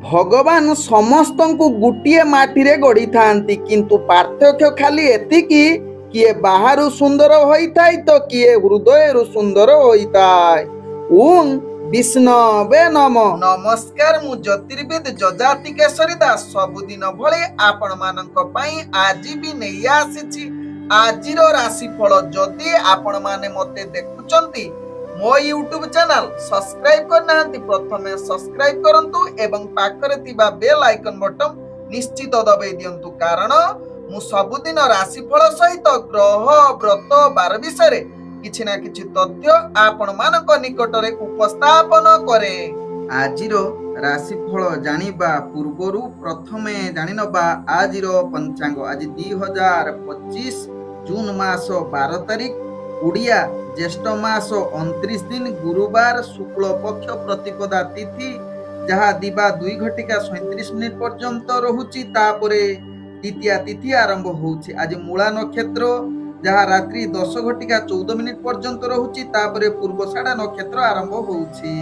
भगवान समस्त को गुटिए माटी गढ़ी था किंतु पार्थक्य खाली एतिकी किए बाहर सुंदर होता है तो किए हृदय सुंदर होता है। ओम विष्णवे नम। नमस्कार, मु ज्योतिर्विद जजाति केशरी दास सबुदिन भली आपण मानक पई आज भी नहीं आसीछि आजिर राशिफल। जदि आपण माने मते देखुचंती मो यूट्यूब चैनल सब्सक्राइब करना प्रथमे सब्सक्राइब करंतु एवं पाखरे तिबा बेल आइकन बटन निश्चित दबाई दियंतु, कारण मु सबुदिन राशिफल सहित ग्रह व्रत बार विषय किछि ना किछि तथ्य आपण मानक निकटरे उपस्थापन करे। आजिर राशिफल जानिबा पूर्वरु प्रथमे जानिनबा आजिर पंचांग। आज 2025 जून मास 12 तारिख उड़िया ज्येष्ठ मास 29 दिन गुरुवार शुक्ल पक्ष प्रतिपदा तिथि जहा दिबा 2:37 पर्यंत रहुची। तापरे द्वितीय तिथि आरंभ होउची। आज मूला नक्षत्र जहा रात्रि 10:14 पर्यंत रहुची। तापरे पूर्वषाढ़ा नक्षत्र आरंभ होउची।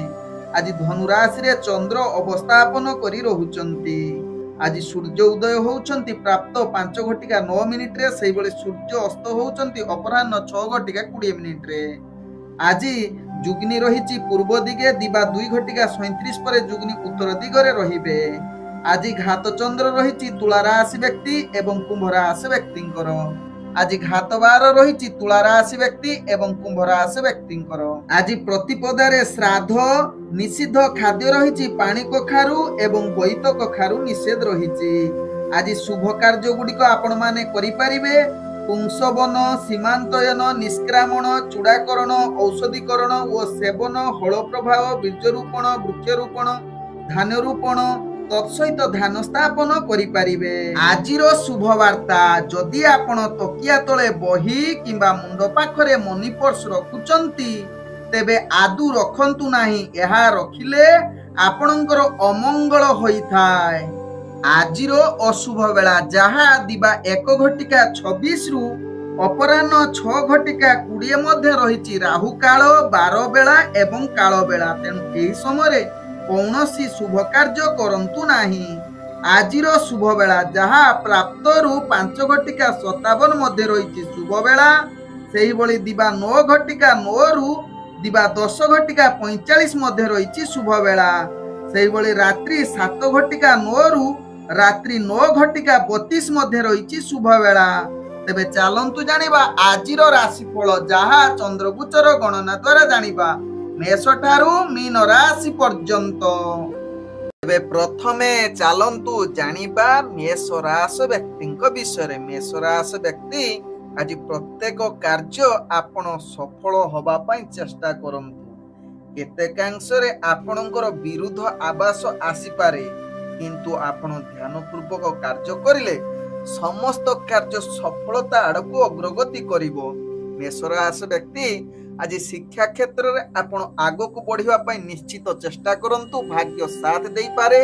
आज धनु राशि रे चंद्र अवस्थापन करी रहुचंती। आज सूर्य उदय होउचंती प्राप्त 5:09 रे, सेहि बळे सूर्य अस्त होउचंती अपराह्न 6:20 रे। आज जुग्नि रहिची पूर्व दिगे दिबा 2:37 पर जुग्नि उत्तर दिगरे रहिबे। आज घात चंद्र रहिची तुला राशि व्यक्ति एवं कुंभ राशि व्यक्तिंकर। आज घात बार रहिची तुला राशि व्यक्ति एवं कुंभ राशि व्यक्तिंकर। आज प्रतिपदारे श्राद्ध निषिद्ध खाद्य रहिची पानी कखारु एवं बोईत कखारु निषेध रहिची। आज शुभ कार्य गुड़िक आपण माने करि परिबे। पुंसवन सीमांतयन निष्क्रामण चूड़ाकरण औषधीकरण और सेवन हल प्रभाव बीजरूपण वृक्षरोपण धान रोपण तत्सहित धान स्थापन करि परिबे। आजिर शुभ वार्ता, जदि आपण तकिया तले बही किंबा मुंड पाखरे मनी पर्स रखुचंती तेबे आदु रखंतु नाही। एहा रखिले आपणकर अमंगल होइथाय। आजिर अशुभ बेला जहा दिबा 1:26 रु अपराह्न 6:20 मध्य रहिची। राहु काल 12 बेला एवं काल बेला, तेणु एही समय कौनसी शुभ कार्य करंतु नाही। आजिर शुभ बेला जहा प्राप्त रु 5:57 मध्य रहिची शुभ बेला, सेही बळी दिबा 9:09 रु दिबा 10:45 मध्य रहिची शुभ बेला। सेही बळी रात्रि 7:09 रु रात्रि 9:32 मध्य रहिची शुभ बेला। तेबे चालंतु जानिबा आजिर राशिफल जहा चंद्रगोचर गणना द्वारा जानिबा मेष ठारू मीन राशि पर्यंत। तेबे प्रथमे चालंतु जानिबा मेष राशि व्यक्तिंक विषय। मेष राशि व्यक्ति आज प्रत्येक कार्य आपण सफल होबा पई चेष्टा करंतु। केतेकांशरे आपणकर विरुद्ध आवास आसी पारे, किंतु आपण ध्यान पूर्वक कार्य करिले समस्त कार्य सफलता आड़कू अग्रगति करिवो। मेष राशि व्यक्ति आज शिक्षा क्षेत्र रे आपण आगो को बढ़िबा पई निश्चित चेष्टा करंतु, भाग्य साथ देई पारे।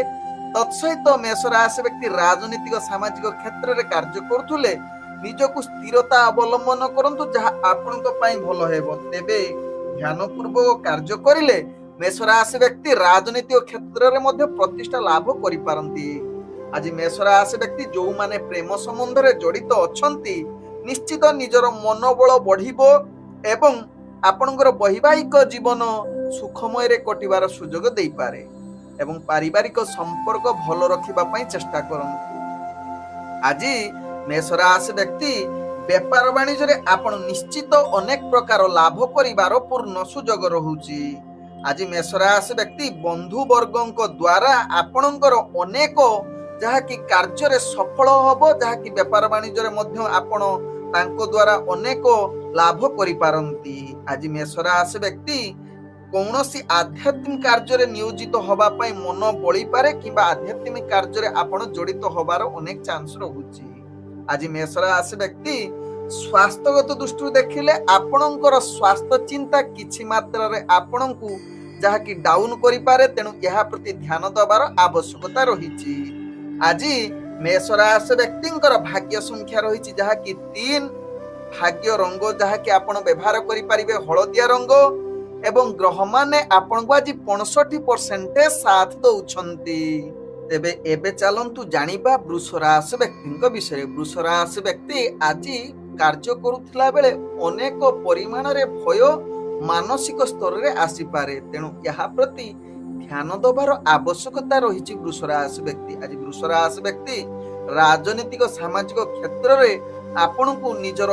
तत्सहित मेष राशि व्यक्ति राजनीतिक सामाजिक क्षेत्र रे कार्य करथुले निजको स्थिरता अवलंबन करंतु, जहा आपनक पई भलो हेबो। तेबे ध्यान पूर्वक कार्य करिले मेष राशि व्यक्ति राजनीतिक क्षेत्र रे मध्ये प्रतिष्ठा लाभ करि पारंती। आज मेष राशि व्यक्ति जो माने प्रेम संबंध रे जड़ित अछंती निश्चित निजर मनोबल बढ़िबो एवं आपणकर वैवाहिक जीवन सुखमय रे कटिबार सुजोग देई पारे एवं पारिवारिक संपर्क भलो रखिबा पई चेष्टा करंतु। आज मेष राशि व्यक्ति व्यापार वाणिज्य रे आपण निश्चित अनेक प्रकार लाभ करिबार पूर्ण सुजोग रहुची। आज मेष राशि व्यक्ति बंधु वर्गक द्वारा आपणकर अनेक जहा कि कार्य रे सफल होबो, जहा कि व्यापार वाणिज्य रे मध्ये आपण तांको द्वारा अनेक लाभ करि पारंती। आज मेष राशि व्यक्ति कौनसी आध्यात्मिक कार्य रे नियोजित होबा पई मन बळी पारे किबा आध्यात्मिक कार्य रे आपण जड़ित होबार अनेक चांस रहुची। आज मेष राशि व्यक्ति स्वास्थ्यगत दृष्टि देखिले आपणकर स्वास्थ्य चिंता किछि मात्रा रे आपणकू जहा कि डाउन करि पारे, तेणु यहा प्रति ध्यान दबार आवश्यकता रहिची। आज मेष राशि व्यक्तिंकर भाग्य संख्या रहिची जहा कि 3। भाग्य रंग जहा कि आपण व्यवहार करि परिबे हळदिया रंग एवं ग्रह माने आपण को आज 65% साथ दउछंती। ତେବେ ଏବେ ଚାଲନ୍ତୁ ଜାଣିବା ବୃଷ ରାଶି ବ୍ୟକ୍ତିଙ୍କ ବିଷୟରେ। ବୃଷ ରାଶି ବ୍ୟକ୍ତି ଆଜି କାର୍ଯ୍ୟ କରୁଥିଲା ବେଳେ ଅନେକ ପରିମାଣରେ ଭୟ ମାନସିକ ସ୍ତରରେ ଆସିପାରେ, ତେଣୁ ଏହା ପ୍ରତି ଧ୍ୟାନ ଦେବାର ଆବଶ୍ୟକତା ରହିଛି। ବୃଷ ରାଶି ବ୍ୟକ୍ତି ଆଜି ବୃଷ ରାଶି ବ୍ୟକ୍ତି ରାଜନୈତିକ ସାମାଜିକ କ୍ଷେତ୍ରରେ ଆପଣଙ୍କୁ ନିଜର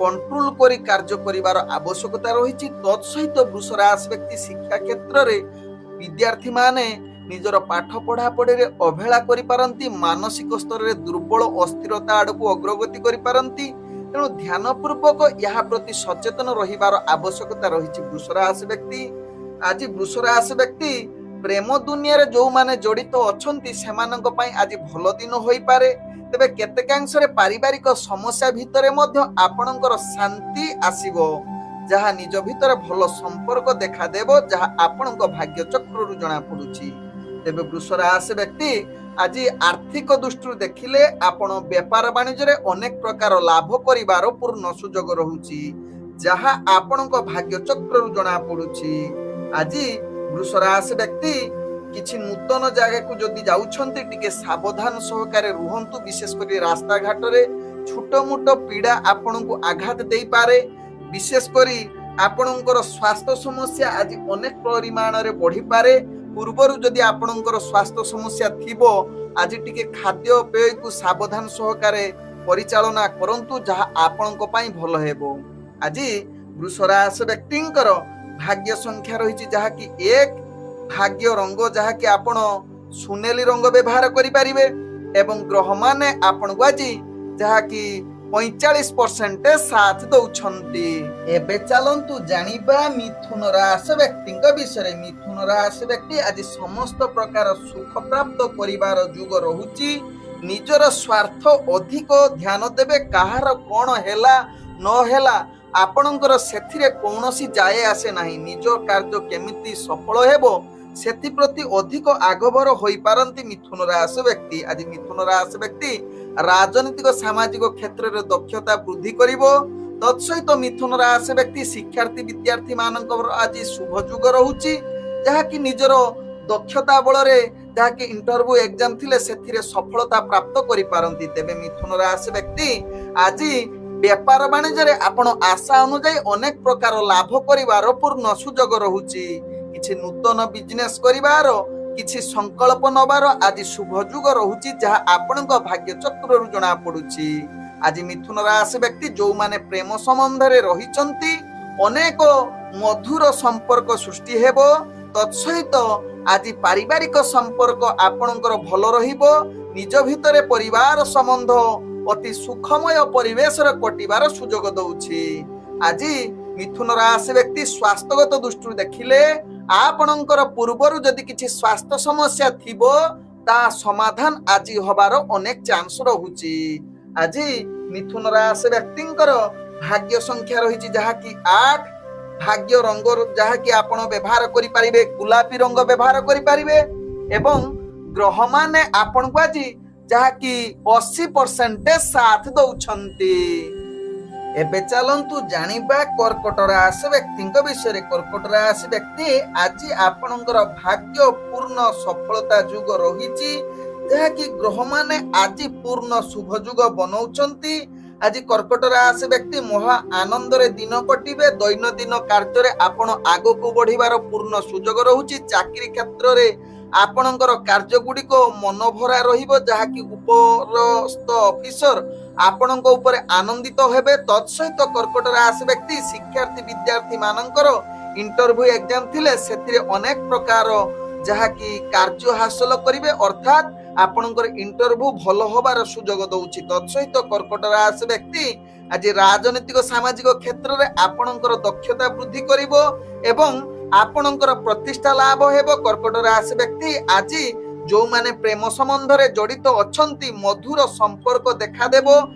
କଣ୍ଟ୍ରୋଲ କରି କାର୍ଯ୍ୟ କରିବାର ଆବଶ୍ୟକତା ରହିଛି। ତତ୍ ସହିତ ବୃଷ ରାଶି ବ୍ୟକ୍ତି ଶିକ୍ଷା କ୍ଷେତ୍ରରେ ବିଦ୍ୟାର୍ଥୀ ମାନେ ନିଜର ପାଠ ପଢାପଢିରେ ଅବହେଳା କରିପାରନ୍ତି, ମାନସିକ ସ୍ତରରେ ଦୁର୍ବଳ ଅସ୍ଥିରତା ଆଡକୁ ଅଗ୍ରଗତି କରିପାରନ୍ତି। ତେଣୁ ଧ୍ୟାନ ପୂର୍ବକ ଏହା ପ୍ରତି ସଚେତନ ରହିବାର ଆବଶ୍ୟକତା ରହିଛି। ବୃଷ ରାଶି ବ୍ୟକ୍ତି ଆଜି ବୃଷ ରାଶି ବ୍ୟକ୍ତି ପ୍ରେମ ଦୁନିଆରେ ଯୋଉମାନେ ଜଡିତ ଅଛନ୍ତି ସେମାନଙ୍କ ପାଇଁ ଆଜି ଭଲ ଦିନ ହୋଇପାରେ। ତେବେ କେତେକାଂଶରେ ପାରିବାରିକ ସମସ୍ୟା ଭିତରେ ମଧ୍ୟ ଆପଣଙ୍କର ଶାନ୍ତି ଆସିବ, ଯାହା ନିଜ ଭିତରେ ଭଲ ସମ୍ପର୍କ ଦେଖାଦେବ, ଯାହା ଆପଣଙ୍କ ଭାଗ୍ୟ ଚକ୍ରରୁ ଜଣା ପଡୁଛି। ତେବେ ବୃଷ ରାଶି ବ୍ୟକ୍ତି ଆଜି ଆର୍ଥିକ ଦୃଷ୍ଟିରୁ ଦେଖିଲେ ଆପଣ ବେପାର ବାଣିଜ୍ୟରେ ଅନେକ ପ୍ରକାର ଲାଭ କରିବାର ପୂର୍ଣ୍ଣ ସୁଯୋଗ ରହୁଛି, ଯାହା ଆପଣଙ୍କ ଭାଗ୍ୟ ଚକ୍ରରୁ ଜଣା ପଡୁଛି। ଆଜି ବୃଷ ରାଶି ବ୍ୟକ୍ତି କିଛି ନୂତନ ଜାଗାକୁ ଯଦି ଯାଉଛନ୍ତି ଟିକେ ସାବଧାନ ସହକାରେ ରୁହନ୍ତୁ। ବିଶେଷ କରି ରାସ୍ତାଘାଟରେ ଛୋଟ ମୋଟ ପୀଡା ଆପଣଙ୍କୁ ଆଘାତ ଦେଇପାରେ। ବିଶେଷ କରି ଆପଣଙ୍କର ସ୍ୱାସ୍ଥ୍ୟ ସମସ୍ୟା ଆଜି ଅନେକ ପରିମାଣରେ ବଢିପାରେ। ପୂର୍ବରୁ ଯଦି ଆପଣଙ୍କର ସ୍ୱାସ୍ଥ୍ୟ ସମସ୍ୟା ଥିବ ଆଜି ଟିକେ ଖାଦ୍ୟ ପେୟକୁ ସାବଧାନ ସହକାରେ ପରିଚାଳନା କରନ୍ତୁ, ଯାହା ଆପଣଙ୍କ ପାଇଁ ଭଲ ହେବ। ଆଜି ବୃଷ ରାଶି ବ୍ୟକ୍ତିଙ୍କର ଭାଗ୍ୟ ସଂଖ୍ୟା ରହିଛି ଯାହାକି 1, ଭାଗ୍ୟ ରଙ୍ଗ ଯାହାକି ଆପଣ ସୁନେଲି ରଙ୍ଗ ବ୍ୟବହାର କରିପାରିବେ ଏବଂ ଗ୍ରହମାନେ ଆପଣଙ୍କୁ ଆଜି ଯାହାକି 45% ସାଥ ଦଉଛନ୍ତି। ଏବେ ଚାଲନ୍ତୁ ଜାଣିବା ମିଥୁନ ରାଶି ବ୍ୟକ୍ତିଙ୍କ ବିଷୟରେ। ମିଥୁନ ରାଶି ବ୍ୟକ୍ତି ଆଜି ସମସ୍ତ ପ୍ରକାର ସୁଖ ପ୍ରାପ୍ତ କରିବାର ଯୁଗ ରହୁଛି। ନିଜର ସ୍ୱାର୍ଥ ଅଧିକ ଧ୍ୟାନ ଦେବେ, କାହାର କଣ ହେଲା ନ ହେଲା ଆପଣଙ୍କର ସେଥିରେ କୌଣସି ଯାଏ ଆସେ ନାହିଁ। ନିଜ କାର୍ଯ୍ୟ କେମିତି ସଫଳ ହେବ ସେଥିପ୍ରତି ଅଧିକ ଆଗଭର ହୋଇପାରନ୍ତି ମିଥୁନ ରାଶି ବ୍ୟକ୍ତି। ଆଜି ମିଥୁନ ରାଶି ବ୍ୟକ୍ତି ରାଜନୈତିକ ସାମାଜିକ କ୍ଷେତ୍ରରେ ଦକ୍ଷତା ବୃଦ୍ଧି କରିବ। ତତ୍ ସହିତ ମିଥୁନ ରାଶି ବ୍ୟକ୍ତି ଶିକ୍ଷାର୍ଥୀ ବିଦ୍ୟାର୍ଥୀ ମାନଙ୍କର ଆଜି ଶୁଭ ଯୁଗ ରହୁଛି, ଯାହାକି ନିଜର ଦକ୍ଷତା ବଳରେ ଯାହାକି ଇଣ୍ଟରଭ୍ୟୁ ଏକ୍ଜାମ ଥିଲେ ସେଥିରେ ସଫଳତା ପ୍ରାପ୍ତ କରିପାରନ୍ତି। ତେବେ ମିଥୁନ ରାଶି ବ୍ୟକ୍ତି ଆଜି ବେପାର ବାଣିଜ୍ୟରେ ଆପଣ ଆଶା ଅନୁଯାୟୀ ଅନେକ ପ୍ରକାର ଲାଭ କରିବାର ପୂର୍ଣ୍ଣ ସୁଯୋଗ ରହୁଛି। କିଛି ନୂତନ ବିଜନେସ କରିବାର, କିଛି ସଂକଳ୍ପ ନେବାର ଆଜି ଶୁଭ ଯୁଗ ରହୁଛି, ଯାହା ଆପଣଙ୍କ ଭାଗ୍ୟ ଚକ୍ରରୁ ଜଣା ପଡୁଛି। ଆଜି ମିଥୁନ ରାଶି ବ୍ୟକ୍ତି ଯୋଉମାନେ ପ୍ରେମ ସମ୍ବନ୍ଧରେ ରହିଛନ୍ତି ଅନେକ ମଧୁର ସମ୍ପର୍କ ସୃଷ୍ଟି ହେବ। ତତ୍ ସହିତ ଆଜି ପାରିବାରିକ ସମ୍ପର୍କ ଆପଣଙ୍କର ଭଲ ରହିବ। ନିଜ ଭିତରେ ପରିବାର ସମ୍ବନ୍ଧ ଅତି ସୁଖମୟ ପରିବେଶରେ କଟିବାର ସୁଯୋଗ ଦଉଛି। ଆଜି ମିଥୁନ ରାଶି ବ୍ୟକ୍ତି ସ୍ୱାସ୍ଥ୍ୟଗତ ଦୃଷ୍ଟିରୁ ଦେଖିଲେ ଆପଣଙ୍କର ପୂର୍ବରୁ ଯଦି କିଛି ସ୍ୱାସ୍ଥ୍ୟ ସମସ୍ୟା ଥିବ ତା ସମାଧାନ ଆଜି ହବାର ଅନେକ ଚାନ୍ସ ରହୁଛି। ଆଜି ମିଥୁନ ରାଶି ବ୍ୟକ୍ତିଙ୍କର ଭାଗ୍ୟ ସଂଖ୍ୟା ରହିଛି ଯାହାକି 8, ଭାଗ୍ୟ ରଙ୍ଗ ଯାହାକି ଆପଣ ବ୍ୟବହାର କରିପାରିବେ ଗୋଲାପୀ ରଙ୍ଗ ବ୍ୟବହାର କରିପାରିବେ ଏବଂ ଗ୍ରହମାନେ ଆପଣଙ୍କୁ ଆଜି ଯାହାକି 80% ସାଥ ଦଉଛନ୍ତି। ଏବେ ଚାଲନ୍ତୁ ଜାଣିବା କର୍କଟ ରାଶି ବ୍ୟକ୍ତିଙ୍କ ବିଷୟରେ। କର୍କଟ ରାଶି ବ୍ୟକ୍ତି ଆଜି ଆପଣଙ୍କର ଭାଗ୍ୟ ପୂର୍ଣ୍ଣ ସଫଳତା ଯୁଗ ରହିଛି, ଯାହାକି ଗ୍ରହମାନେ ଆଜି ପୂର୍ଣ୍ଣ ଶୁଭ ଯୁଗ ବନଉଛନ୍ତି। ଆଜି କର୍କଟ ରାଶି ବ୍ୟକ୍ତି ମହା ଆନନ୍ଦରେ ଦିନ କଟିବେ। ଦୈନନ୍ଦିନ କାର୍ଯ୍ୟରେ ଆପଣ ଆଗକୁ ବଢିବାର ପୂର୍ଣ୍ଣ ସୁଯୋଗ ରହୁଛି। ଚାକିରି କ୍ଷେତ୍ରରେ ଆପଣଙ୍କର କାର୍ଯ୍ୟ ଗୁଡିକ ମନଭରା ରହିବ, ଯାହାକି ଉପରସ୍ଥ ଅଫିସର ଆପଣଙ୍କ ଉପରେ ଆନନ୍ଦିତ ହେବେ। ତତ୍ ସହିତ କର୍କଟ ରାଶି ବ୍ୟକ୍ତି ଶିକ୍ଷାର୍ଥୀ ବିଦ୍ୟାର୍ଥୀ ମାନଙ୍କର ଇଣ୍ଟରଭ୍ୟୁ ଏକ୍ଜାମ ଥିଲେ ସେଥିରେ ଅନେକ ପ୍ରକାର ଯାହାକି କାର୍ଯ୍ୟ ହାସଲ କରିବେ, ଅର୍ଥାତ ଆପଣଙ୍କର ଇଣ୍ଟରଭ୍ୟୁ ଭଲ ହବାର ସୁଯୋଗ ଦଉଛି। ତତ୍ ସହିତ କର୍କଟ ରାଶି ବ୍ୟକ୍ତି ଆଜି ରାଜନୈତିକ ସାମାଜିକ କ୍ଷେତ୍ରରେ ଆପଣଙ୍କର ଦକ୍ଷତା ବୃଦ୍ଧି କରିବ ଏବଂ ଆପଣଙ୍କର ପ୍ରତିଷ୍ଠା ଲାଭ ହେବ। କର୍କଟ ରାଶି ବ୍ୟକ୍ତି ଆଜି ଯୋଉମାନେ ପ୍ରେମ ସମ୍ବନ୍ଧରେ ଜଡିତ ଅଛନ୍ତି ମଧୁର ସମ୍ପର୍କ ଦେଖାଦେବ।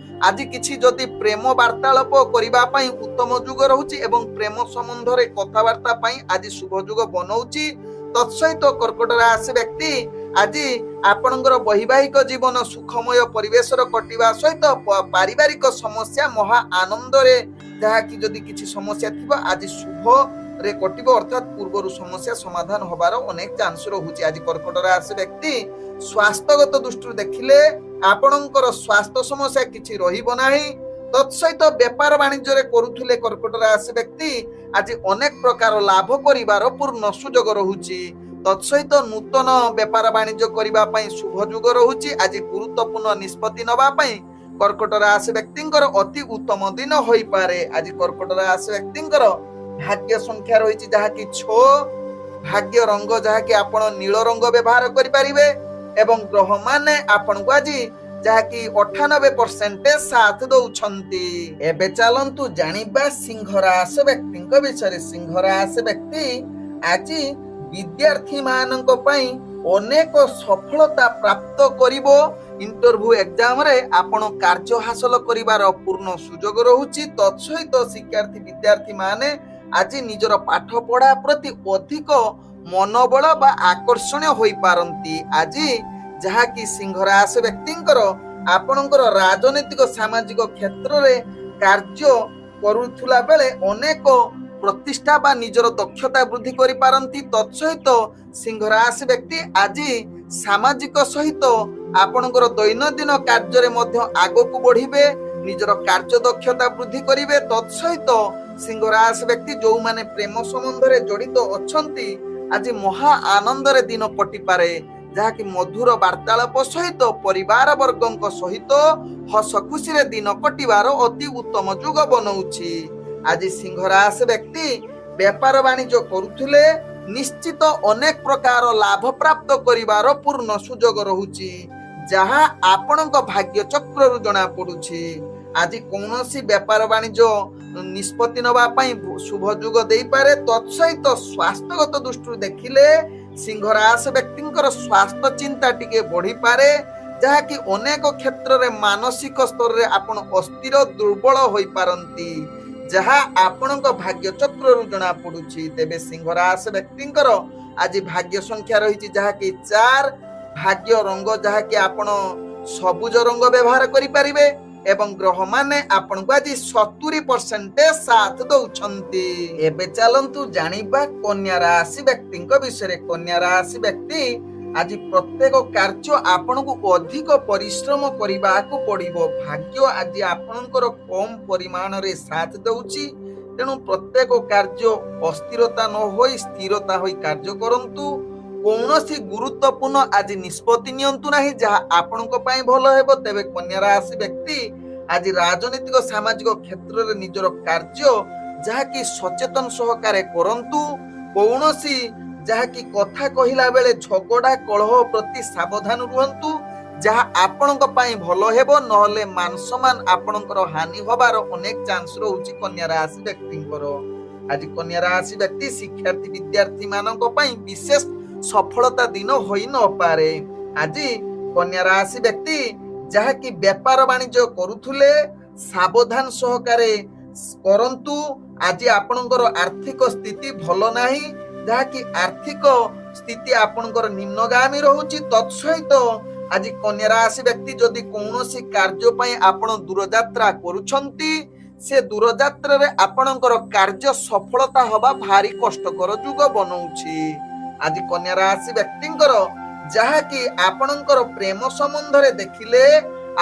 ଆଜି କିଛି ଯଦି ପ୍ରେମ ବାର୍ତ୍ତାଳାପ କରିବା ପାଇଁ ଉତ୍ତମ ଯୁଗ ରହୁଛି ଏବଂ ପ୍ରେମ ସମ୍ବନ୍ଧରେ କଥାବାର୍ତ୍ତା ପାଇଁ ଆଜି ଶୁଭ ଯୁଗ ବନଉଛି। ତତ୍ ସହିତ କର୍କଟ ରାଶି ବ୍ୟକ୍ତି ଆଜି ଆପଣଙ୍କର ବୈବାହିକ ଜୀବନ ସୁଖମୟ ପରିବେଶର କଟିବା ସହିତ ପାରିବାରିକ ସମସ୍ୟା ମହା ଆନନ୍ଦରେ ଯାହାକି ଯଦି କିଛି ସମସ୍ୟା ଥିବ ଆଜି ଶୁଭରେ କଟିବ, ଅର୍ଥାତ ପୂର୍ବରୁ ସମସ୍ୟା ସମାଧାନ ହବାର ଅନେକ ଚାନ୍ସ ରହୁଛି। ଆଜି କର୍କଟ ରାଶି ବ୍ୟକ୍ତି ସ୍ୱାସ୍ଥ୍ୟଗତ ଦୃଷ୍ଟିରୁ ଦେଖିଲେ ଆପଣଙ୍କର ସ୍ୱାସ୍ଥ୍ୟ ସମସ୍ୟା କିଛି ରହିବ ନାହିଁ। ତତ୍ସହିତ ବେପାର ବାଣିଜ୍ୟରେ କରୁଥିଲେ କର୍କଟ ରାଶି ବ୍ୟକ୍ତି ଆଜି ଅନେକ ପ୍ରକାର ଲାଭ କରିବାର ପୂର୍ଣ୍ଣ ସୁଯୋଗ ରହୁଛି। ତତ୍ସହିତ ନୂତନ ବେପାର ବାଣିଜ୍ୟ କରିବା ପାଇଁ ଶୁଭ ଯୁଗ ରହୁଛି। ଆଜି ଗୁରୁତ୍ୱପୂର୍ଣ୍ଣ ନିଷ୍ପତ୍ତି ନେବା ପାଇଁ କର୍କଟ ରାଶି ବ୍ୟକ୍ତିଙ୍କର ଅତି ଉତ୍ତମ ଦିନ ହୋଇପାରେ। ଆଜି କର୍କଟ ରାଶି ବ୍ୟକ୍ତିଙ୍କର ଭାଗ୍ୟ ସଂଖ୍ୟା ରହିଛି ଯାହାକି 6, ଭାଗ୍ୟ ରଙ୍ଗ ଯାହାକି ଆପଣ ନୀଳ ରଙ୍ଗ ବ୍ୟବହାର କରିପାରିବେ ଏବଂ ଗ୍ରହମାନେ ଆପଣଙ୍କୁ ଆଜି ଯାହାକି 98% ସାଥ ଦଉଛନ୍ତି। ଏବେ ଚାଲନ୍ତୁ ଜାଣିବା ସିଂହ ରାଶି ବ୍ୟକ୍ତିଙ୍କ ବିଷୟରେ। ସିଂହ ରାଶି ବ୍ୟକ୍ତି ଆଜି ବିଦ୍ୟାର୍ଥୀ ମାନଙ୍କ ପାଇଁ ଅନେକ ସଫଳତା ପ୍ରାପ୍ତ କରିବ। ଇଣ୍ଟରଭ୍ୟୁ ଏକ୍ଜାମରେ ଆପଣ କାର୍ଯ୍ୟ ହାସଲ କରିବାର ପୂର୍ଣ୍ଣ ସୁଯୋଗ ରହୁଛି। ତତ୍ସହିତ ଶିକ୍ଷାର୍ଥୀ ବିଦ୍ୟାର୍ଥୀ ମାନେ ଆଜି ନିଜର ପାଠ ପଢା ପ୍ରତି ଅଧିକ ମନୋବଳ ବା ଆକର୍ଷଣୀୟ ହୋଇପାରନ୍ତି। ଆଜି ଯାହାକି ସିଂହ ରାଶି ବ୍ୟକ୍ତିଙ୍କର ଆପଣଙ୍କର ରାଜନୈତିକ ସାମାଜିକ କ୍ଷେତ୍ରରେ କାର୍ଯ୍ୟ କରୁଥିଲା ବେଳେ ଅନେକ ପ୍ରତିଷ୍ଠା ବା ନିଜର ଦକ୍ଷତା ବୃଦ୍ଧି କରିପାରନ୍ତି। ତତ୍ସହିତ ସିଂହ ରାଶି ବ୍ୟକ୍ତି ଆଜି ସାମାଜିକ ସହିତ ଆପଣଙ୍କର ଦୈନନ୍ଦିନ କାର୍ଯ୍ୟରେ ମଧ୍ୟ ଆଗକୁ ବଢିବେ, ନିଜର କାର୍ଯ୍ୟ ଦକ୍ଷତା ବୃଦ୍ଧି କରିବେ। ତତ୍ସହିତ ସିଂହ ରାଶି ବ୍ୟକ୍ତି ଯୋଉମାନେ ପ୍ରେମ ସମ୍ବନ୍ଧରେ ଜଡିତ ଅଛନ୍ତି ଆଜି ମହା ଆନନ୍ଦରେ ଦିନ କଟିପାରେ, ଯାହାକି ମଧୁର ବାର୍ତ୍ତାଳାପ ସହିତ ପରିବାର ବର୍ଗଙ୍କ ସହିତ ହସ ଖୁସିରେ ଦିନ କଟିବାର ଅତି ଉତ୍ତମ ଯୁଗ ବନଉଛି। ଆଜି ସିଂହ ରାଶି ବ୍ୟକ୍ତି ବେପାର ବାଣିଜ୍ୟ କରୁଥିଲେ ନିଶ୍ଚିତ ଅନେକ ପ୍ରକାର ଲାଭ ପ୍ରାପ୍ତ କରିବାର ପୂର୍ଣ୍ଣ ସୁଯୋଗ ରହୁଛି, ଯାହା ଆପଣଙ୍କ ଭାଗ୍ୟ ଚକ୍ରରୁ ଜଣା ପଡୁଛି। ଆଜି କୌଣସି ବେପାର ବାଣିଜ୍ୟ ନିଷ୍ପତ୍ତି ନେବା ପାଇଁ ଶୁଭ ଯୁଗ ଦେଇପାରେ। ତତ୍ସହିତ ସ୍ୱାସ୍ଥ୍ୟଗତ ଦୃଷ୍ଟିରୁ ଦେଖିଲେ ସିଂହ ରାଶି ବ୍ୟକ୍ତିଙ୍କର ସ୍ୱାସ୍ଥ୍ୟ ଚିନ୍ତା ଟିକେ ବଢିପାରେ, ଯାହାକି ଅନେକ କ୍ଷେତ୍ରରେ ମାନସିକ ସ୍ତରରେ ଆପଣ ଅସ୍ଥିର ଦୁର୍ବଳ ହୋଇପାରନ୍ତି, ଯାହା ଆପଣଙ୍କ ଭାଗ୍ୟ ଚକ୍ରରୁ ଜଣା ପଡୁଛି। ତେବେ ସିଂହ ରାଶି ବ୍ୟକ୍ତିଙ୍କର ଆଜି ଭାଗ୍ୟ ସଂଖ୍ୟା ରହିଛି ଯାହାକି 4, ଭାଗ୍ୟ ରଙ୍ଗ ଯାହାକି ଆପଣ ସବୁଜ ରଙ୍ଗ ବ୍ୟବହାର କରିପାରିବେ ଏବଂ ଗ୍ରହମାନେ ଆପଣଙ୍କୁ ଆଜି 70% ସାଥ ଦଉଛନ୍ତି। ଏବେ ଚାଲନ୍ତୁ ଜାଣିବା କନ୍ୟା ରାଶି ବ୍ୟକ୍ତିଙ୍କ ବିଷୟରେ। କନ୍ୟା ରାଶି ବ୍ୟକ୍ତି ଆଜି ପ୍ରତ୍ୟେକ କାର୍ଯ୍ୟ ଆପଣଙ୍କୁ ଅଧିକ ପରିଶ୍ରମ କରିବାକୁ ପଡିବ। ଭାଗ୍ୟ ଆଜି ଆପଣଙ୍କର କମ ପରିମାଣରେ ସାଥ ଦଉଛି, ତେଣୁ ପ୍ରତ୍ୟେକ କାର୍ଯ୍ୟ ଅସ୍ଥିରତା ନ ହୋଇ ସ୍ଥିରତା ହୋଇ କାର୍ଯ୍ୟ କରନ୍ତୁ। କୌଣସି ଗୁରୁତ୍ୱପୂର୍ଣ୍ଣ ଆଜି ନିଷ୍ପତ୍ତି ନିଅନ୍ତୁ ନାହିଁ ଯାହା ଆପଣଙ୍କ ପାଇଁ ଭଲ ହେବ। ତେବେ କନ୍ୟା ରାଶି ବ୍ୟକ୍ତି ଆଜି ରାଜନୈତିକ ସାମାଜିକ କ୍ଷେତ୍ରରେ ନିଜର କାର୍ଯ୍ୟ ଯାହାକି ସଚେତନ ସହକାରେ କରନ୍ତୁ। କୌଣସି ଯାହାକି କଥା କହିଲା ବେଳେ ଝଗଡା କଳହ ପ୍ରତି ସାବଧାନ ରୁହନ୍ତୁ, ଯାହା ଆପଣଙ୍କ ପାଇଁ ଭଲ ହେବ, ନହେଲେ ମାନ ସମ୍ମାନ ଆପଣଙ୍କର ହାନି ହବାର ଅନେକ ଚାନ୍ସ ରହୁଛି କନ୍ୟା ରାଶି ବ୍ୟକ୍ତିଙ୍କର। ଆଜି କନ୍ୟା ରାଶି ବ୍ୟକ୍ତି ଶିକ୍ଷାର୍ଥୀ ବିଦ୍ୟାର୍ଥୀ ମାନଙ୍କ ପାଇଁ ବିଶେଷ ସଫଳତା ଦିନ ହୋଇ ନପାରେ। ଆଜି କନ୍ୟା ରାଶି ବ୍ୟକ୍ତି ଯାହାକି ବେପାର ବାଣିଜ୍ୟ କରୁଥିଲେ ସାବଧାନ ସହକାରେ କରନ୍ତୁ। ଆଜି ଆପଣଙ୍କର ଆର୍ଥିକ ସ୍ଥିତି ଭଲ ନାହିଁ, ଯାହାକି ଆର୍ଥିକ ସ୍ଥିତି ଆପଣଙ୍କର ନିମ୍ନଗାମୀ ରହୁଛି। ତତ୍ସହିତ ଆଜି କନ୍ୟା ରାଶି ବ୍ୟକ୍ତି ଯଦି କୌଣସି କାର୍ଯ୍ୟ ପାଇଁ ଆପଣ ଦୂରଯାତ୍ରା କରୁଛନ୍ତି, ସେ ଦୂରଯାତ୍ରାରେ ଆପଣଙ୍କର କାର୍ଯ୍ୟ ସଫଳତା ହବା ଭାରି କଷ୍ଟକର ଯୁଗ ବନଉଛି। ଆଜି କନ୍ୟା ରାଶି ବ୍ୟକ୍ତିଙ୍କର ଯାହାକି ଆପଣଙ୍କର ପ୍ରେମ ସମ୍ବନ୍ଧରେ ଦେଖିଲେ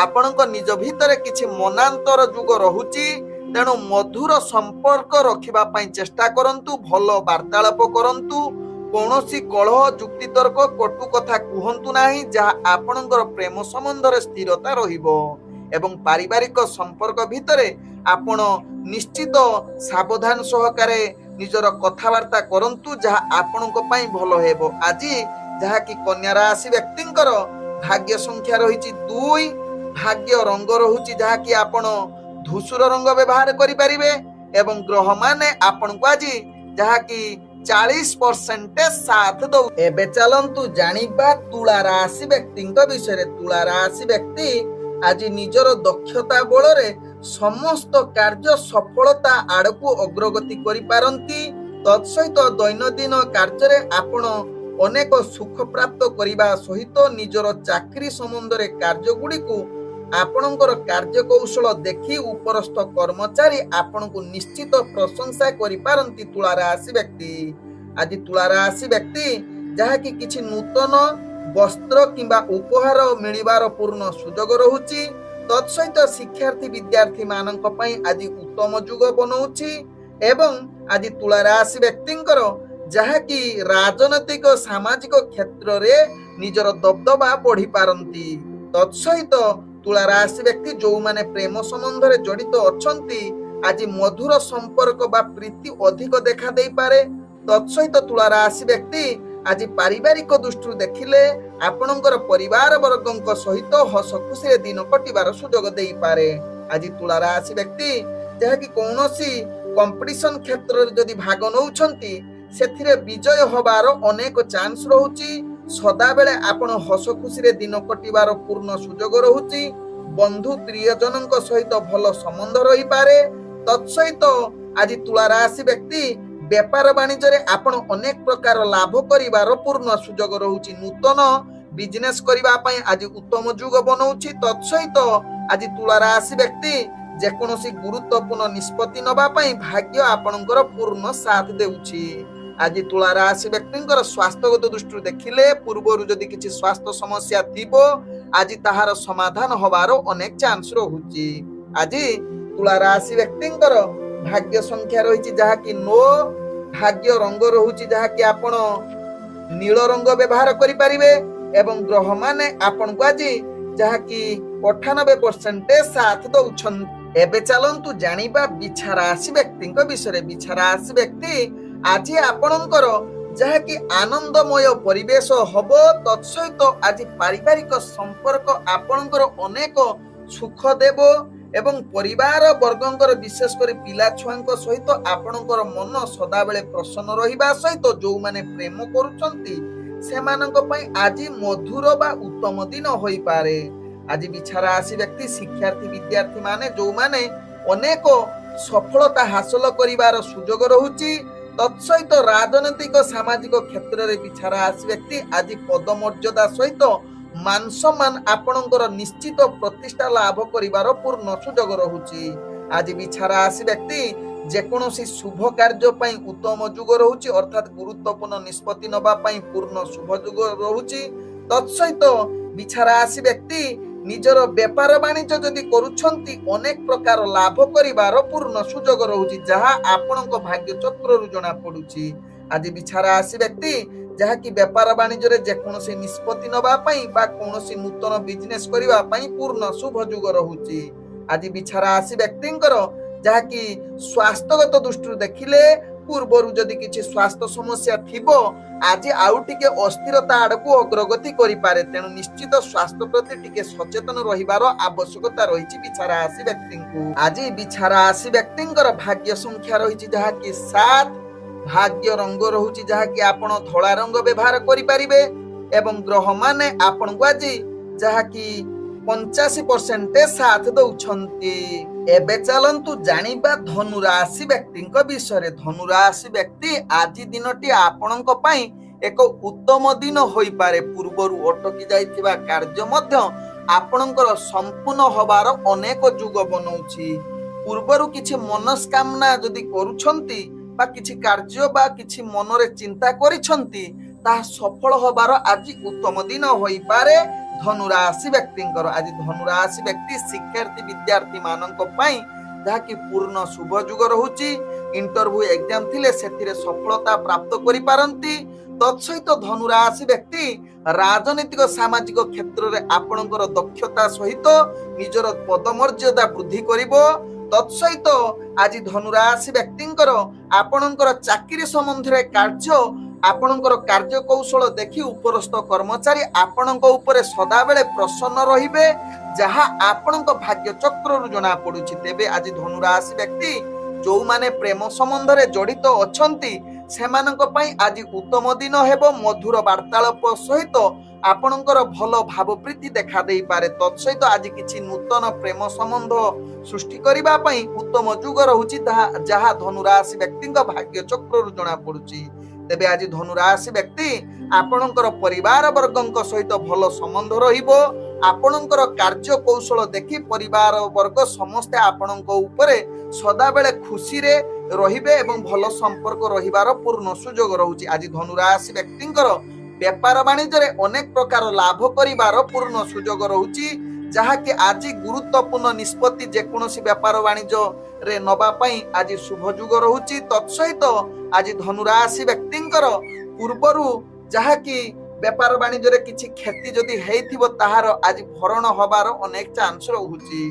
ଆପଣଙ୍କ ନିଜ ଭିତରେ କିଛି ମନାନ୍ତର ଯୁଗ ରହୁଛି, ତେଣୁ ମଧୁର ସମ୍ପର୍କ ରଖିବା ପାଇଁ ଚେଷ୍ଟା କରନ୍ତୁ, ଭଲ ବାର୍ତ୍ତାଳାପ କରନ୍ତୁ, କୌଣସି କଳହ ଯୁକ୍ତିତର୍କ କଟୁ କଥା କୁହନ୍ତୁ ନାହିଁ, ଯାହା ଆପଣଙ୍କର ପ୍ରେମ ସମ୍ବନ୍ଧରେ ସ୍ଥିରତା ରହିବ ଏବଂ ପାରିବାରିକ ସମ୍ପର୍କ ଭିତରେ ଆପଣ ନିଶ୍ଚିତ ସାବଧାନ ସହକାରେ ନିଜର କଥାବାର୍ତ୍ତା କରନ୍ତୁ, ଯାହା ଆପଣଙ୍କ ପାଇଁ ଭଲ ହେବ। ଆଜି ଯାହାକି କନ୍ୟା ରାଶି ବ୍ୟକ୍ତିଙ୍କର ଭାଗ୍ୟ ସଂଖ୍ୟା ରହିଛି 2, ଭାଗ୍ୟ ରଙ୍ଗ ରହୁଛି ଯାହାକି ଆପଣ ଧୂସର ରଙ୍ଗ ବ୍ୟବହାର କରିପାରିବେ ଏବଂ ଗ୍ରହମାନେ ଆପଣଙ୍କୁ ଆଜି ଯାହାକି 40% ସାଥ ଦଉ। ଏବେ ଚାଲନ୍ତୁ ଜାଣିବା ତୁଳା ରାଶି ବ୍ୟକ୍ତିଙ୍କ ବିଷୟରେ। ତୁଳା ରାଶି ବ୍ୟକ୍ତି ଆଜି ନିଜର ଦକ୍ଷତା ବଳରେ ସମସ୍ତ କାର୍ଯ୍ୟ ସଫଳତା ଆଡକୁ ଅଗ୍ରଗତି କରିପାରନ୍ତି। ତତ୍ସହିତ ଦୈନନ୍ଦିନ କାର୍ଯ୍ୟରେ ଆପଣ ଅନେକ ସୁଖ ପ୍ରାପ୍ତ କରିବା ସହିତ ନିଜର ଚାକିରି ସମ୍ବନ୍ଧରେ କାର୍ଯ୍ୟଗୁଡ଼ିକୁ ଆପଣଙ୍କର କାର୍ଯ୍ୟକୌଶଳ ଦେଖି ଉପରସ୍ଥ କର୍ମଚାରୀ ଆପଣଙ୍କୁ ନିଶ୍ଚିତ ପ୍ରଶଂସା କରିପାରନ୍ତି ତୁଳା ରାଶି ବ୍ୟକ୍ତି। ଆଜି ତୁଳା ରାଶି ବ୍ୟକ୍ତି ଯାହାକି କିଛି ନୂତନ ବସ୍ତ୍ର କିମ୍ବା ଉପହାର ମିଳିବାର ପୂର୍ଣ୍ଣ ସୁଯୋଗ ରହୁଛି। ତତ୍ସହିତ ଶିକ୍ଷାର୍ଥୀ ବିଦ୍ୟାର୍ଥୀ ମାନଙ୍କ ପାଇଁ ଆଜି ଉତ୍ତମ ଯୁଗ ବନଉଛି। ଏବଂ ଆଜି ତୁଳା ରାଶି ବ୍ୟକ୍ତିଙ୍କର ଯାହାକି ରାଜନୈତିକ ସାମାଜିକ କ୍ଷେତ୍ରରେ ନିଜର ଦବଦବା ବଢି ପାରନ୍ତି। ତତ୍ସହିତ ତୁଳା ରାଶି ବ୍ୟକ୍ତି ଯୋଉମାନେ ପ୍ରେମ ସମ୍ବନ୍ଧରେ ଜଡିତ ଅଛନ୍ତି ଆଜି ମଧୁର ସମ୍ପର୍କ ବା ପ୍ରୀତି ଅଧିକ ଦେଖା ଦେଇପାରେ। ତତ୍ସହିତ ତୁଳା ରାଶି ବ୍ୟକ୍ତି ଆଜି ପାରିବାରିକ ଦୃଷ୍ଟିରୁ ଦେଖିଲେ ଆପଣଙ୍କର ପରିବାର ବର୍ଗଙ୍କ ସହିତ ହସ ଖୁସିରେ ଦିନ କଟିବାର ସୁଯୋଗ ଦେଇପାରେ। ଆଜି ତୁଳା ରାଶି ବ୍ୟକ୍ତି ଯାହାକି କୌଣସି କମ୍ପିଟିସନ କ୍ଷେତ୍ରରେ ଯଦି ଭାଗ ନେଉଛନ୍ତି ସେଥିରେ ବିଜୟ ହବାର ଅନେକ ଚାନ୍ସ ରହୁଛି। ସଦାବେଳେ ଆପଣ ହସ ଖୁସିରେ ଦିନ କଟିବାର ପୂର୍ଣ୍ଣ ସୁଯୋଗ ରହୁଛି। ବନ୍ଧୁ ପ୍ରିୟଜନଙ୍କ ସହିତ ଭଲ ସମ୍ବନ୍ଧ ରହିପାରେ। ତତ୍ସହିତ ଆଜି ତୁଳା ରାଶି ବ୍ୟକ୍ତି ବେପାର ବାଣିଜ୍ୟରେ ଆପଣ ଅନେକ ପ୍ରକାର ଲାଭ କରିବାର ପୂର୍ଣ୍ଣ ସୁଯୋଗ ରହୁଛି। ନୂତନ ବିଜନେସ କରିବା ପାଇଁ ଆଜି ଉତ୍ତମ ଯୁଗ ବନଉଛି। ତତ୍ସହିତ ଆଜି ତୁଳା ରାଶି ବ୍ୟକ୍ତି ଯେକୌଣସି ଗୁରୁତ୍ୱପୂର୍ଣ୍ଣ ନିଷ୍ପତ୍ତି ନେବା ପାଇଁ ଭାଗ୍ୟ ଆପଣଙ୍କର ପୂର୍ଣ୍ଣ ସାଥ ଦେଉଛି। ଆଜି ତୁଳା ରାଶି ବ୍ୟକ୍ତିଙ୍କର ସ୍ୱାସ୍ଥ୍ୟଗତ ଦୃଷ୍ଟିରୁ ଦେଖିଲେ ପୂର୍ବରୁ ଯଦି କିଛି ସ୍ୱାସ୍ଥ୍ୟ ସମସ୍ୟା ଥିବ ଆଜି ତାହାର ସମାଧାନ ହବାର ଅନେକ ଚାନ୍ସ ରହୁଛି। ଆଜି ତୁଳା ରାଶି ବ୍ୟକ୍ତିଙ୍କର ଭାଗ୍ୟ ସଂଖ୍ୟା ରହିଛି ଯାହାକି 9, ଭାଗ୍ୟ ରଙ୍ଗ ରହୁଛି ଯାହାକି ଆପଣ ନୀଳ ରଙ୍ଗ ବ୍ୟବହାର କରିପାରିବେ ଏବଂ ଗ୍ରହ ମାନେ ଆପଣଙ୍କୁ ଆଜି ଯାହାକି 98% ସାଥ ଦଉଛନ୍ତି। ଏବେ ଚାଲନ୍ତୁ ଜାଣିବା ବିଛା ରାଶି ବ୍ୟକ୍ତିଙ୍କ ବିଷୟରେ। ବିଛା ରାଶି ବ୍ୟକ୍ତି ଆଜି ଆପଣଙ୍କର ଯାହାକି ଆନନ୍ଦମୟ ପରିବେଶ ହବ। ତତ୍ସହିତ ଆଜି ପାରିବାରିକ ସମ୍ପର୍କ ଆପଣଙ୍କର ଅନେକ ସୁଖ ଦେବ ଏବଂ ପରିବାର ବର୍ଗଙ୍କର ବିଶେଷ କରି ପିଲା ଛୁଆଙ୍କ ସହିତ ଆପଣଙ୍କର ମନ ସଦାବେଳେ ପ୍ରସନ୍ନ ରହିବା ସହିତ ଯୋଉମାନେ ପ୍ରେମ କରୁଛନ୍ତି ସେମାନଙ୍କ ପାଇଁ ଆଜି ମଧୁର ବା ଉତ୍ତମ ଦିନ ହୋଇପାରେ। ଆଜି ବିଛା ରାଶି ବ୍ୟକ୍ତି ଶିକ୍ଷାର୍ଥୀ ବିଦ୍ୟାର୍ଥୀ ମାନେ ଯୋଉମାନେ ଅନେକ ସଫଳତା ହାସଲ କରିବାର ସୁଯୋଗ ରହୁଛି। ତତ୍ସହିତ ରାଜନୈତିକ ସାମାଜିକ କ୍ଷେତ୍ରରେ ବିଛା ରାଶି ବ୍ୟକ୍ତି ଆଜି ପଦମର୍ଯ୍ୟାଦା ସହିତ ମାନ ସମ୍ମାନ ଆପଣଙ୍କର ନିଶ୍ଚିତ ପ୍ରତିଷ୍ଠା ଲାଭ କରିବାର ପୂର୍ଣ୍ଣ ସୁଯୋଗ ରହୁଛି। ଆଜି ବିଛା ରାଶି ବ୍ୟକ୍ତି ଯେକୌଣସି ଶୁଭ କାର୍ଯ୍ୟ ପାଇଁ ଉତ୍ତମ ଯୁଗ ରହୁଛି ଅର୍ଥାତ୍ ଗୁରୁତ୍ୱପୂର୍ଣ୍ଣ ନିଷ୍ପତ୍ତି ନେବା ପାଇଁ ପୂର୍ଣ୍ଣ ଶୁଭ ଯୁଗ ରହୁଛି। ତତ୍ସହିତ ବିଛା ରାଶି ବ୍ୟକ୍ତି ନିଜର ବେପାର ବାଣିଜ୍ୟ ଯଦି କରୁଛନ୍ତି ଅନେକ ପ୍ରକାର ଲାଭ କରିବାର ପୂର୍ଣ୍ଣ ସୁଯୋଗ ରହୁଛି ଯାହା ଆପଣଙ୍କ ଭାଗ୍ୟ ଚକ୍ରରୁ ଜଣା ପଡୁଛି। ଆଜି ବିଛା ରାଶି ବ୍ୟକ୍ତି ଯାହାକି ବେପାର ବାଣିଜ୍ୟରେ ଯେକୌଣସି ନିଷ୍ପତ୍ତି ନେବା ପାଇଁ ବା କୌଣସି ନୂତନ ବିଜନେସ କରିବା ପାଇଁ ପୂର୍ଣ୍ଣ ଶୁଭ ଯୁଗ ରହୁଛି। ଆଜି ବିଛା ରାଶି ବ୍ୟକ୍ତିଙ୍କର ଯାହାକି ସ୍ୱାସ୍ଥ୍ୟଗତ ଦୃଷ୍ଟିରୁ ଦେଖିଲେ ପୂର୍ବରୁ ଯଦି କିଛି ସ୍ୱାସ୍ଥ୍ୟ ସମସ୍ୟା ଥିବ ଆଜି ଆଉ ଟିକେ ଅସ୍ଥିରତା ଆଡକୁ ଅଗ୍ରଗତି କରିପାରେ। ତେଣୁ ନିଶ୍ଚିତ ସ୍ୱାସ୍ଥ୍ୟ ପ୍ରତି ଟିକେ ସଚେତନ ରହିବାର ଆବଶ୍ୟକତା ରହିଛି ବିଛା ରାଶି ବ୍ୟକ୍ତିଙ୍କୁ। ଆଜି ବିଛା ରାଶି ବ୍ୟକ୍ତିଙ୍କର ଭାଗ୍ୟ ସଂଖ୍ୟା ରହିଛି ଯାହାକି 7, ଭାଗ୍ୟ ରଙ୍ଗ ରହୁଛି ଯାହାକି ଆପଣ ଧଳା ରଙ୍ଗ ବ୍ୟବହାର କରିପାରିବେ ଏବଂ ଗ୍ରହ ମାନେ ଆପଣଙ୍କୁ ଆଜି ଯାହାକି 85% ସାଥ ଦଉଛନ୍ତି। ଏବେ ଚାଲନ୍ତୁ ଜାଣିବା ଧନୁ ରାଶି ବ୍ୟକ୍ତିଙ୍କ ବିଷୟରେ। ଧନୁ ରାଶି ବ୍ୟକ୍ତି ଆଜି ଦିନଟି ଆପଣଙ୍କ ପାଇଁ ଏକ ଉତ୍ତମ ଦିନ ହୋଇପାରେ। ପୂର୍ବରୁ ଅଟକି ଯାଇଥିବା କାର୍ଯ୍ୟ ମଧ୍ୟ ଆପଣଙ୍କର ସମ୍ପୂର୍ଣ୍ଣ ହବାର ଅନେକ ଯୁଗ ବନଉଛି। ପୂର୍ବରୁ କିଛି ମନସ୍କାମନା ଯଦି କରୁଛନ୍ତି ବା କିଛି କାର୍ଯ୍ୟ ବା କିଛି ମନରେ ଚିନ୍ତା କରିଛନ୍ତି ତାହା ସଫଳ ହବାର ଆଜି ଉତ୍ତମ ଦିନ ହୋଇପାରେ ଧନୁ ରାଶି ବ୍ୟକ୍ତିଙ୍କର। ଆଜି ଧନୁ ରାଶି ବ୍ୟକ୍ତି ଶିକ୍ଷାର୍ଥୀ ବିଦ୍ୟାର୍ଥୀ ମାନଙ୍କ ପାଇଁ ଯାହାକି ପୂର୍ଣ୍ଣ ଶୁଭ ଯୁଗ ରହୁଛି। ଇଣ୍ଟରଭ୍ୟୁ ଏକ୍ଜାମ ଥିଲେ ସେଥିରେ ସଫଳତା ପ୍ରାପ୍ତ କରିପାରନ୍ତି। ତତ୍ସହିତ ଧନୁ ରାଶି ବ୍ୟକ୍ତି ରାଜନୈତିକ ସାମାଜିକ କ୍ଷେତ୍ରରେ ଆପଣଙ୍କର ଦକ୍ଷତା ସହିତ ନିଜର ପଦମର୍ଯ୍ୟାଦା ବୃଦ୍ଧି କରିବ। ତତ୍ସହିତ ଆଜି ଧନୁ ରାଶି ବ୍ୟକ୍ତିଙ୍କର ଆପଣଙ୍କର ଚାକିରି ସମ୍ବନ୍ଧରେ କାର୍ଯ୍ୟ ଆପଣଙ୍କର କାର୍ଯ୍ୟ କୌଶଳ ଦେଖି ଉପରସ୍ଥ କର୍ମଚାରୀ ଆପଣଙ୍କ ଉପରେ ସଦାବେଳେ ପ୍ରସନ୍ନ ରହିବେ ଯାହା ଆପଣଙ୍କ ଭାଗ୍ୟ ଚକ୍ରରୁ ଜଣା ପଡୁଛି। ତେବେ ଆଜି ଧନୁ ରାଶି ବ୍ୟକ୍ତି ଯୋଉମାନେ ପ୍ରେମ ସମ୍ବନ୍ଧରେ ଜଡିତ ଅଛନ୍ତି ସେମାନଙ୍କ ପାଇଁ ଆଜି ଉତ୍ତମ ଦିନ ହେବ। ମଧୁର ବାର୍ତ୍ତାଳାପ ସହିତ ଆପଣଙ୍କର ଭଲ ଭାବ ପ୍ରୀତି ଦେଖା ଦେଇପାରେ। ତତ୍ସହିତ ଆଜି କିଛି ନୂତନ ପ୍ରେମ ସମ୍ବନ୍ଧ ସୃଷ୍ଟି କରିବା ପାଇଁ ଉତ୍ତମ ଯୁଗ ରହୁଛି ଯାହା ଧନୁ ରାଶି ବ୍ୟକ୍ତିଙ୍କ ଭାଗ୍ୟ ଚକ୍ରରୁ ଜଣା ପଡୁଛି। ତେବେ ଆଜି ଧନୁ ରାଶି ବ୍ୟକ୍ତି ଆପଣଙ୍କର ପରିବାର ବର୍ଗଙ୍କ ସହିତ ଭଲ ସମ୍ବନ୍ଧ ରହିବ। ଆପଣଙ୍କର କାର୍ଯ୍ୟ କୌଶଳ ଦେଖି ପରିବାର ବର୍ଗ ସମସ୍ତେ ଆପଣଙ୍କ ଉପରେ ସଦାବେଳେ ଖୁସିରେ ରହିବେ ଏବଂ ଭଲ ସମ୍ପର୍କ ରହିବାର ପୂର୍ଣ୍ଣ ସୁଯୋଗ ରହୁଛି। ଆଜି ଧନୁ ରାଶି ବ୍ୟକ୍ତିଙ୍କର बेपार वाणिज्य अनेक प्रकार लाभ करिवार पूर्ण सुजोग रहुची जहाँकि आज गुरुत्वपूर्ण निष्पत्ति जेकोसी बेपार वाणिज्य रे नबा पई आज शुभ जुग रहुची। तत्सहित आज धनुराशि व्यक्तिंकर पूर्वरु जहाँकि बेपार वाणिज्य रे किछि क्षति जदि हेइथिबो ताहार आज भरण हबार अनेक चांस रहुची।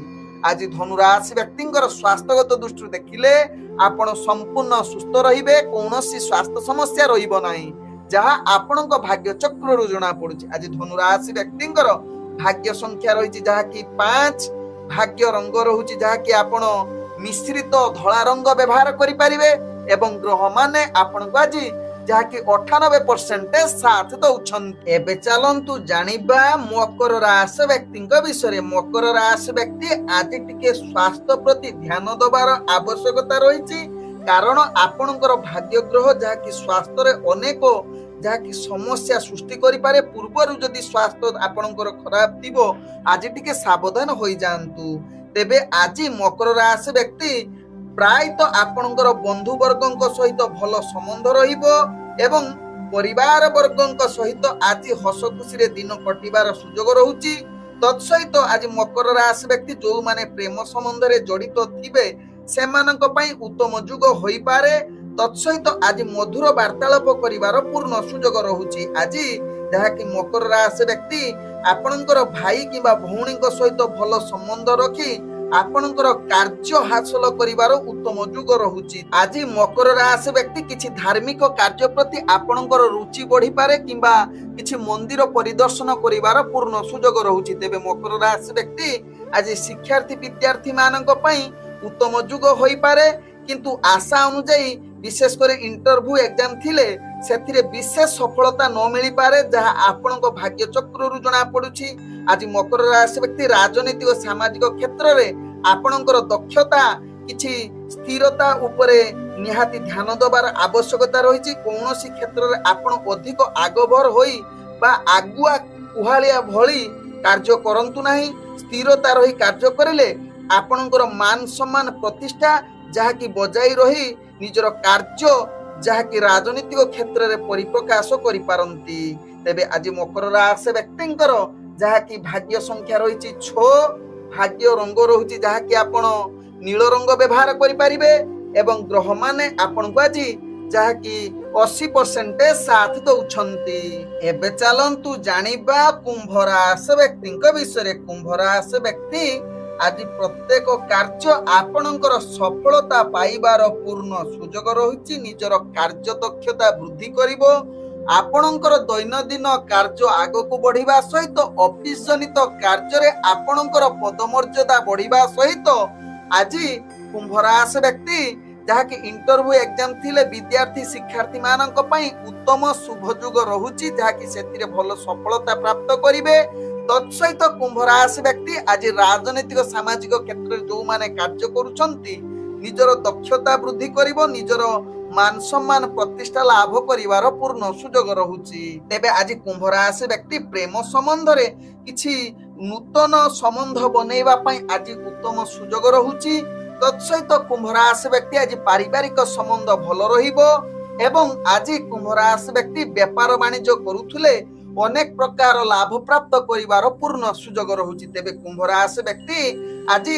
आज धनुराशि व्यक्तिंकर स्वास्थ्यगत दृष्टि देखिले आपण संपूर्ण सुस्थ रहिबे, कौनसी स्वास्थ्य समस्या रहिबो नाही जहाँ आपणक भाग्य चक्र रु जना पड़ुची। आज धनुराशि व्यक्तिंकर भाग्य संख्या रही जहाँ कि 5, भाग्य रंग रहुची जहाँ कि आपण मिश्रित धला रंग व्यवहार करि परिबे एवं ग्रह माने आपण को आज जहाँ कि 98% साथ दउछन। एबे चलंतु जानिबा मकर राशि व्यक्ति विषय। मकर राशि व्यक्ति आज टिके स्वास्थ्य प्रति ध्यान दबार आवश्यकता रही कारण आपणकर भाग्य ग्रह जहाँ कि स्वास्थ्य रे अनेक जहाँ कि समस्या सृष्टि करि पारे। पूर्वरु जदि स्वास्थ्य आपणकर खराब थिबो आज टिके सावधान होई जांतु। तेबे आज मकर राशि व्यक्ति प्राय तो आपणकर बंधु वर्गक सहित भल संबंध रहिबो एवं परिवार वर्गक सहित आज हस खुशी रे दिन कटिबार सुजोग रहुची। तत्सहित आज मकर राशि व्यक्ति जो माने प्रेम संबंध रे जड़ित थिबे सेमानक पई उत्तम जुग होई पारे। तत्सहित आज मधुर वार्तालाप करिवार पूर्ण सुजोग रहुची। आज जहाँकि मकर राशि व्यक्ति आपणकर भाई किंबा भौणीक सहित भल संबंध रखी आपणकर कार्य हासिल करिवार उत्तम जुग रहुची। आज मकर राशि व्यक्ति किछि धार्मिक कार्य प्रति आपणकर रुचि बढ़ी पारे किंबा किछि मंदिर परिदर्शन करिवार पूर्ण सुजोग रहुची। तेबे मकर राशि व्यक्ति आज शिक्षार्थी विद्यार्थी मानक पई उत्तम जुग होई पारे किंतु आशा अनुଯାयी विशेष कर इंटरव्यू एग्जाम थिले सेथिरे विशेष सफलता न मिली पारे जहाँ आपणक भाग्य चक्र रु जना पड़ुची। आज मकर राशि व्यक्ति राजनीतिक और सामाजिक क्षेत्र रे आपणकर दक्षता किछि स्थिरता उपरे निहाती ध्यान दबार आवश्यकता रही। कौनसी क्षेत्र रे आपण अधिक आगभर होई बा आगुआ कुहालिया भली कार्य करंतु नाही। स्थिरता रही कार्य करिले आपणकर मान सम्मान प्रतिष्ठा जहाँ की बजाई रही निजर कार्य जहाँ की राजनीतिक क्षेत्र रे परिप्रकाश करि पारंती। तेबे आज मकर राशि व्यक्तिंकर जहाँ की भाग्य संख्या रही 6, भाग्य रंग रही जहाँ की आपण नील रंग व्यवहार करि परिबे एवं ग्रह माने आपण को आज जहाँ की 80% साथ दउछंती। एबे चलंतु जानिबा कुंभ राशि व्यक्ति विषय। कुंभ राशि व्यक्ति आज प्रत्येक कार्य आपणकर सफलता पाइबार पूर्ण सुजोग रही। निजर कार्य दक्षता वृद्धि करिबो आपणकर दैनंदिन कार्य आगक बढ़िबा सहित ऑफिस जनित कार्य रे आपणकर पदमर्यादा बढ़िबा सहित आज कुंभ राशि व्यक्ति जहाँ कि इंटरव्यू एग्जाम थिले विद्यार्थी शिक्षार्थी मानक पई उत्तम शुभ जुग रहुची जहाँ कि सेतिरे भल सफलता प्राप्त करिवे। तत्सहित कुंभ राशि व्यक्ति आज राजनीतिक सामाजिक क्षेत्र जो माने कार्य करुछंती निजर दक्षता वृद्धि करिवो निजर मान सम्मान प्रतिष्ठा लाभ करिवार पूर्ण सुजोग रहुची। तेबे आज कुंभ राशि व्यक्ति प्रेम संबंध रे किछि नूतन संबंध बनेइबा पई आज उत्तम सुजोग रहुची। तत्सहित कुंभ राशि व्यक्ति आज पारिवारिक संबंध भल रहिबो एवं आज कुंभ राशि व्यक्ति व्यापार वाणिज्य करुथुले अनेक प्रकार लाभ प्राप्त करिवार पूर्ण सुजोग रहुची। तेबे कुंभ राशि व्यक्ति आज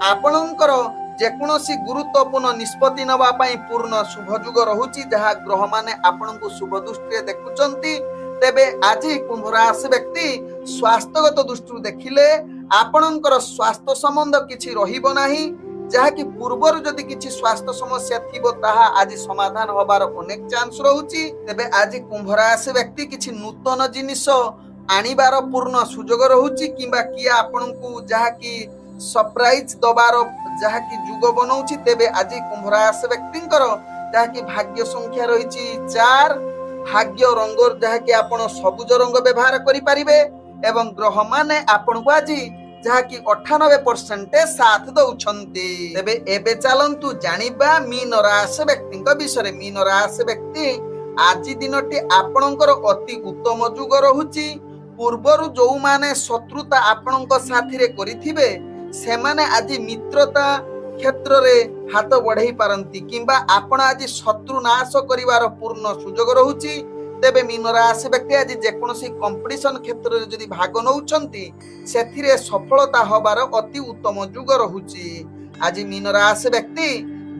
आपणकर जेकोसी गुरुत्वपूर्ण निष्पत्ति नबा पई पूर्ण शुभ जुग रहुची जहाँ ग्रह माने आपणको शुभ दृष्टि देखुचंती। तेबे आज कुंभ राशि व्यक्ति स्वास्थ्यगत दृष्टि देखिले आपणकर स्वास्थ्य संबंध किछि रहिबो नाही जहाँ कि पूर्वर जदि किछि स्वास्थ्य समस्या थिबो ताहा आज समाधान होबार अनेक चांस रहुची। तेबे आज कुंभ राशि व्यक्ति किछि नूतन जिनिस आनिबार पूर्ण सुजोग रहुची किंबा किया आपणको जहाँ कि सरप्राइज दबार जहाँ की जुग बनौछि। तेबे आज कुंभ राशि व्यक्तिंकर जहाँ की भाग्य संख्या रही 4, भाग्य रंग जहाँ कि आपण सबुज रंग व्यवहार करि परिबे एवं ग्रह माने आपण को आज जहाँ की 98% साथ दउछंती। तेबे एबे चलंतु जानिबा मीन राशि व्यक्ति विषय। मीन राशि व्यक्ति आज दिनटी आपणकर अति उत्तम जुग रहुची। पूर्वरु जो माने शत्रुता आपणक साथी रे करिथिबे सेमाने आज मित्रता क्षेत्र रे हाथ बढ़ाई पारंती किंबा आपण आज शत्रु नाश करिवार पूर्ण सुजोग रहुची। तेबे मीन राशि व्यक्ति आज जेकोसी कंपटीशन क्षेत्र में जदि भाग नौचंती सेथिरे सफलता हबार अति उत्तम जुग रहुची। आज मीन राशि व्यक्ति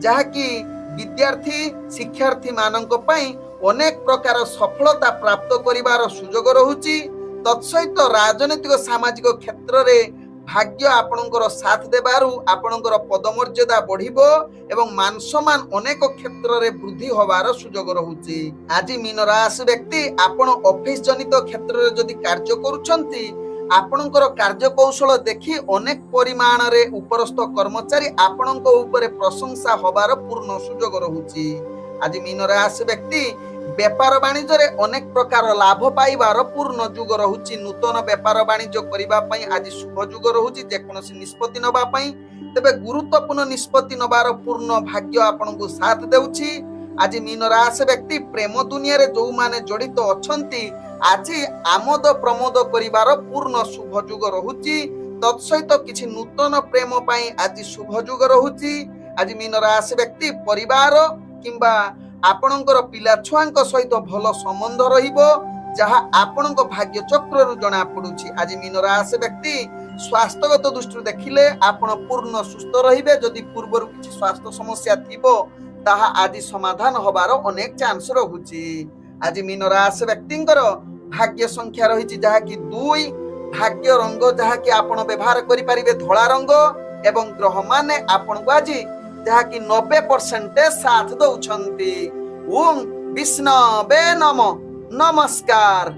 जहाँकि विद्यार्थी शिक्षार्थी मानक पई अनेक प्रकार सफलता प्राप्त करिवार सुजोग रहुची। तत्सहित राजनीतिक सामाजिक क्षेत्र में भाग्य आपणकर साथ देबारु आपणकर पदमर्यादा बढ़िबो एवं मान सम्मान अनेक क्षेत्र में वृद्धि होबार सुजोग रहुची। आज मीन राशि व्यक्ति आपण ऑफिस जनित क्षेत्र में जदि कार्य करूछंती आपणकर कार्य कौशल देखि अनेक परिमाण रे उपरस्थ कर्मचारी आपणक ऊपर प्रशंसा होबार पूर्ण सुजोग रहुची। आज मीन राशि व्यक्ति व्यापार वाणिज्य रे अनेक प्रकार लाभ पाइबार पूर्ण जुग रहुची। नूतन व्यापार वाणिज्य करिबा पई आज शुभ जुग रहुची। जेकोसी निष्पत्ति नबा पई तेबे गुरुत्वपूर्ण निष्पत्ति नबार पूर्ण भाग्य आपनकु साथ देउची। आज मीन राशि व्यक्ति प्रेम दुनिया रे जो माने जड़ित अछंती आज आमोद प्रमोद करिबार पूर्ण शुभ जुग रहुची। तत्सहित किछि नूतन प्रेम पई आज शुभ जुग रहुची। आज मीन राशि व्यक्ति परिवार किंबा आपणकर पिला छुआंक सहित भल संबंध रहिबो जहा आपणक भाग्य चक्र रु जणा पडुची। आज मीन राशि व्यक्ति स्वास्थ्यगत दृष्टि देखिले आपण पूर्ण सुस्थ रहिबे। जदि पूर्वरु किछि स्वास्थ्य समस्या थिबो ताहा आज समाधान होबार अनेक चांस रहुची। आज मीन राशि व्यक्तिंकर भाग्य संख्या रहिची जहा कि 2। भाग्य रंग जहा कि आपण व्यवहार करि परिबे धळा रंग एवं ग्रह माने आपण को आज जहा कि 90% साथ दउछंती। ओम विष्णवे नमः। नमस्कार।